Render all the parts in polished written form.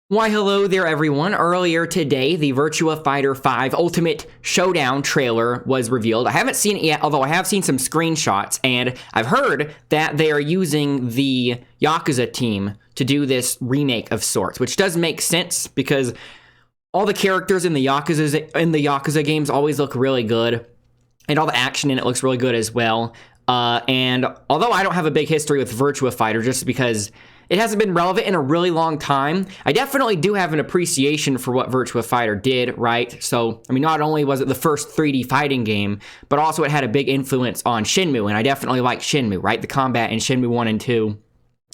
Why hello there everyone. Earlier today, the Virtua Fighter 5 Ultimate Showdown trailer was revealed. I haven't seen it yet, although I have seen some screenshots, and I've heard that they are using the Yakuza team to do this remake of sorts, which does make sense because all the characters in the Yakuza games always look really good, and all the action in it looks really good as well. And although I don't have a big history with Virtua Fighter just because it hasn't been relevant in a really long time, I definitely do have an appreciation for what Virtua Fighter did, right? So, I mean, not only was it the first 3D fighting game, but also it had a big influence on Shenmue, and I definitely like Shenmue, right? The combat in Shenmue 1 and 2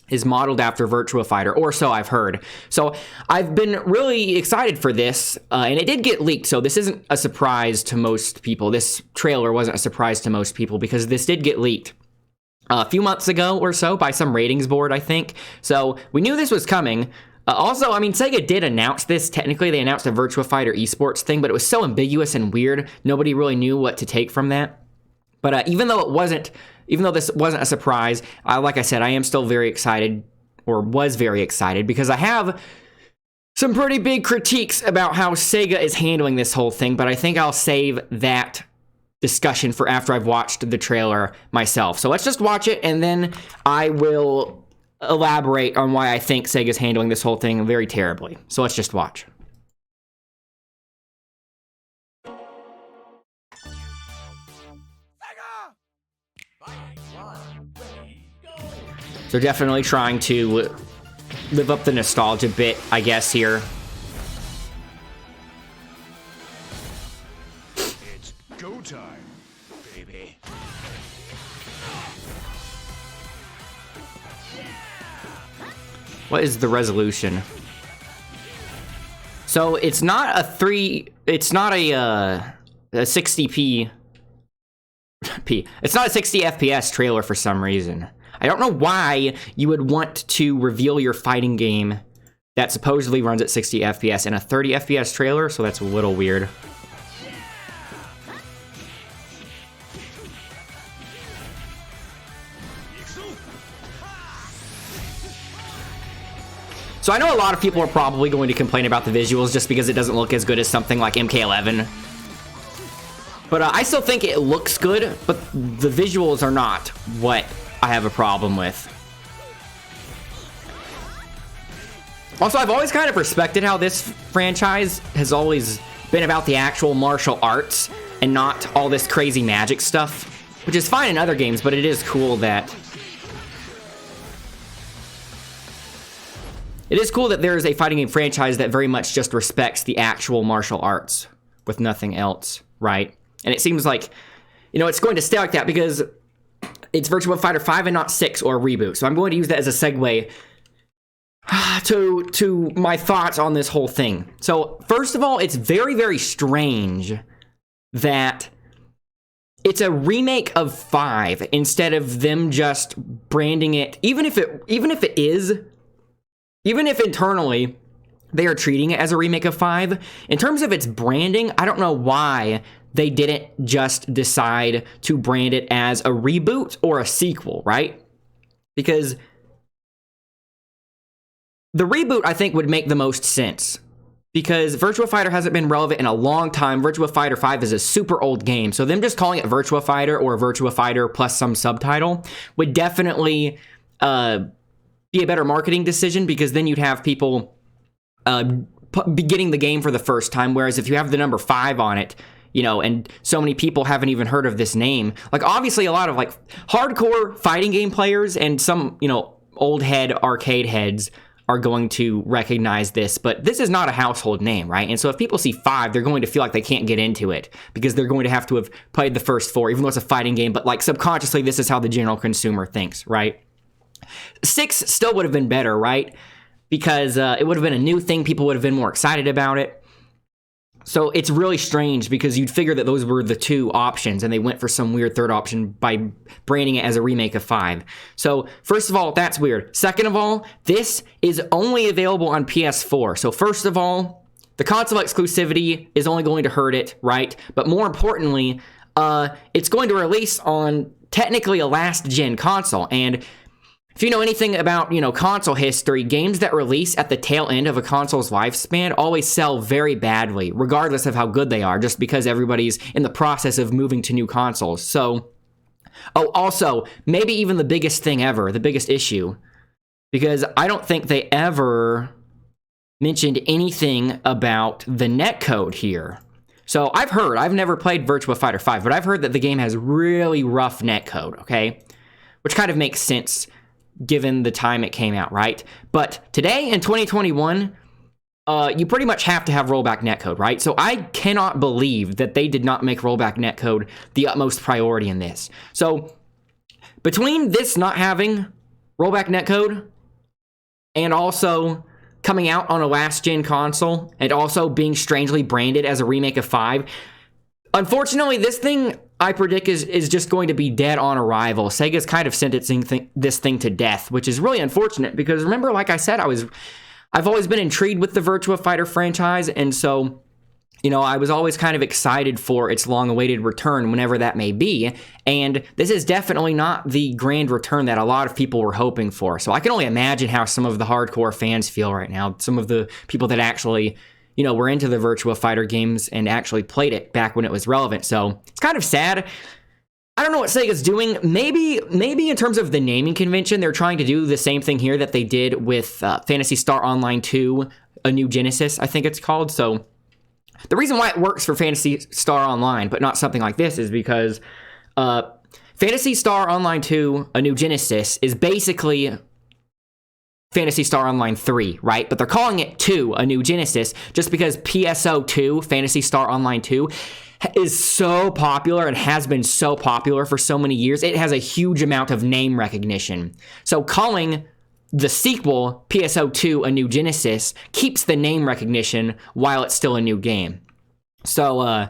is modeled after Virtua Fighter, or so I've heard. So I've been really excited for this, and it did get leaked, so this isn't a surprise to most people. This trailer wasn't a surprise to most people because this did get leaked a few months ago or so by some ratings board, I think. So we knew this was coming. Also, I mean, SEGA did announce this. Technically, they announced a Virtua Fighter esports thing, but it was so ambiguous and weird, nobody really knew what to take from that. But even though this wasn't a surprise, like I said, I am still very excited, or was very excited, because I have some pretty big critiques about how SEGA is handling this whole thing, but I think I'll save that discussion for after I've watched the trailer myself. So let's just watch it, and then I will elaborate on why I think SEGA's handling this whole thing very terribly. So let's just watch. So definitely trying to live up the nostalgia bit, I guess, here. It's go time, baby. What is the resolution? So it's not a 60p. It's not a 60 FPS trailer for some reason. I don't know why you would want to reveal your fighting game that supposedly runs at 60 FPS in a 30 FPS trailer, so that's a little weird. So I know a lot of people are probably going to complain about the visuals just because it doesn't look as good as something like MK11. But I still think it looks good, but the visuals are not what I have a problem with. Also, I've always kind of respected how this franchise has always been about the actual martial arts and not all this crazy magic stuff, which is fine in other games, but it is cool that there is a fighting game franchise that very much just respects the actual martial arts with nothing else, right? And it seems like, you know, it's going to stay like that because it's Virtua Fighter 5 and not 6 or a reboot. So I'm going to use that as a segue to my thoughts on this whole thing. So first of all, it's very, very strange that it's a remake of 5 instead of them just branding it, even if internally they are treating it as a remake of 5. In terms of its branding, I don't know why they didn't just decide to brand it as a reboot or a sequel, right? Because the reboot, I think, would make the most sense. Because Virtua Fighter hasn't been relevant in a long time. Virtua Fighter 5 is a super old game. So them just calling it Virtua Fighter or Virtua Fighter plus some subtitle would definitely be a better marketing decision, because then you'd have people getting the game for the first time. Whereas if you have the number 5 on it, you know, and so many people haven't even heard of this name. Like, obviously, a lot of, like, hardcore fighting game players and some, you know, old head arcade heads are going to recognize this, but this is not a household name, right? And so if people see 5, they're going to feel like they can't get into it because they're going to have played the first 4, even though it's a fighting game, but, like, subconsciously, this is how the general consumer thinks, right? 6 still would have been better, right? Because it would have been a new thing. People would have been more excited about it. So it's really strange because you'd figure that those were the 2 options, and they went for some weird third option by branding it as a remake of 5. So first of all, that's weird. Second of all, this is only available on PS4. So first of all, the console exclusivity is only going to hurt it, right? But more importantly, it's going to release on technically a last-gen console, and if you know anything about, console history, games that release at the tail end of a console's lifespan always sell very badly, regardless of how good they are, just because everybody's in the process of moving to new consoles. So, also, maybe even the biggest thing ever, the biggest issue, because I don't think they ever mentioned anything about the netcode here. So I've never played Virtua Fighter 5, but I've heard that the game has really rough netcode, okay? Which kind of makes sense given the time it came out, right? But today in 2021, you pretty much have to have rollback netcode, right? So I cannot believe that they did not make rollback netcode the utmost priority in this. So between this not having rollback netcode and also coming out on a last-gen console and also being strangely branded as a remake of 5, unfortunately, this thing, I predict, is just going to be dead on arrival. Sega's kind of sentencing this thing to death, which is really unfortunate because, remember, like I said, I've always been intrigued with the Virtua Fighter franchise, and so, I was always kind of excited for its long-awaited return, whenever that may be, and this is definitely not the grand return that a lot of people were hoping for. So I can only imagine how some of the hardcore fans feel right now, some of the people that actually were into the Virtua Fighter games and actually played it back when it was relevant. So it's kind of sad. I don't know what Sega's doing. Maybe in terms of the naming convention, they're trying to do the same thing here that they did with Phantasy Star Online 2, A New Genesis, I think it's called. So the reason why it works for Phantasy Star Online, but not something like this, is because Phantasy Star Online 2, A New Genesis is basically Phantasy Star Online 3, right? But they're calling it 2, A New Genesis, just because PSO 2, Phantasy Star Online 2, is so popular and has been so popular for so many years. It has a huge amount of name recognition. So calling the sequel PSO 2, A New Genesis, keeps the name recognition while it's still a new game. So,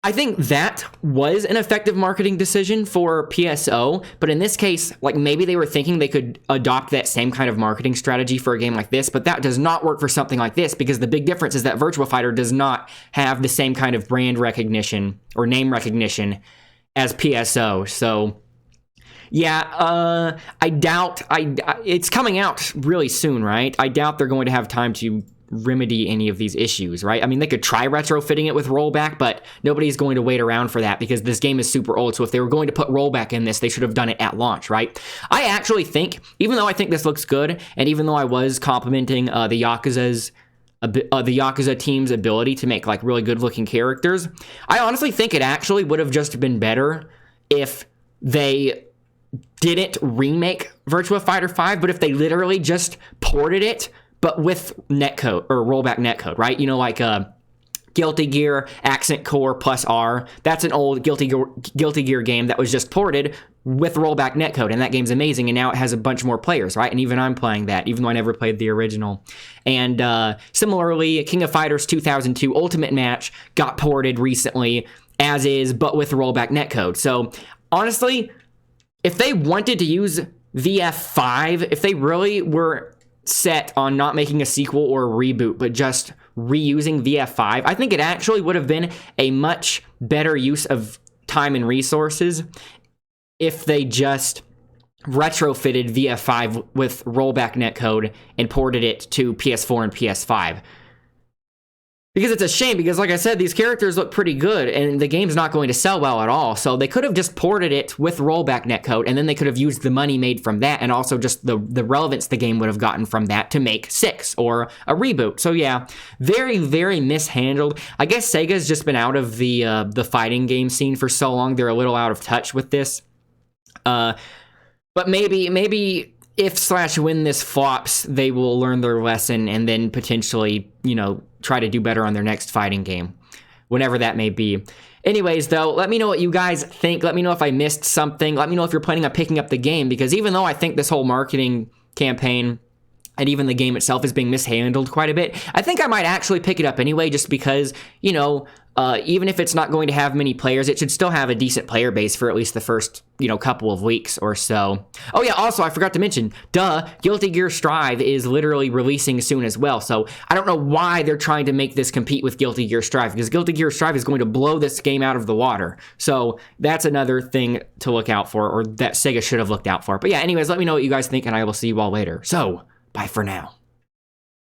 I think that was an effective marketing decision for PSO, but in this case, maybe they were thinking they could adopt that same kind of marketing strategy for a game like this, but that does not work for something like this, because the big difference is that Virtua Fighter does not have the same kind of brand recognition or name recognition as PSO. So yeah, I doubt it's coming out really soon, right? I doubt they're going to have time to remedy any of these issues, right? I mean, they could try retrofitting it with rollback, but nobody's going to wait around for that because this game is super old. So if they were going to put rollback in this, they should have done it at launch, right? I actually think, even though I think this looks good, and even though I was complimenting the Yakuza team's ability to make really good looking characters, I honestly think it actually would have just been better if they didn't remake Virtua Fighter 5, but if they literally just ported it, but with netcode or rollback netcode, right? Guilty Gear Accent Core plus R. That's an old Guilty Gear game that was just ported with rollback netcode, and that game's amazing, and now it has a bunch more players, right? And even I'm playing that, even though I never played the original. And similarly, King of Fighters 2002 Ultimate Match got ported recently, as is, but with rollback netcode. So, honestly, if they wanted to use VF5, if they really were set on not making a sequel or a reboot, but just reusing VF5, I think it actually would have been a much better use of time and resources if they just retrofitted VF5 with rollback netcode and ported it to PS4 and PS5. Because it's a shame, because like I said, these characters look pretty good, and the game's not going to sell well at all, so they could have just ported it with rollback netcode, and then they could have used the money made from that, and also just the relevance the game would have gotten from that to make 6, or a reboot. So yeah, very, very mishandled. I guess Sega's just been out of the fighting game scene for so long, they're a little out of touch with this. But maybe if/when this flops, they will learn their lesson and then potentially, try to do better on their next fighting game, whenever that may be. Anyways, though, let me know what you guys think. Let me know if I missed something. Let me know if you're planning on picking up the game, because even though I think this whole marketing campaign and even the game itself is being mishandled quite a bit, I think I might actually pick it up anyway, just because, even if it's not going to have many players, it should still have a decent player base for at least the first, couple of weeks or so. Oh yeah, also, I forgot to mention, Guilty Gear Strive is literally releasing soon as well, so I don't know why they're trying to make this compete with Guilty Gear Strive, because Guilty Gear Strive is going to blow this game out of the water. So that's another thing to look out for, or that Sega should have looked out for. But yeah, anyways, let me know what you guys think, and I will see you all later. So, bye for now.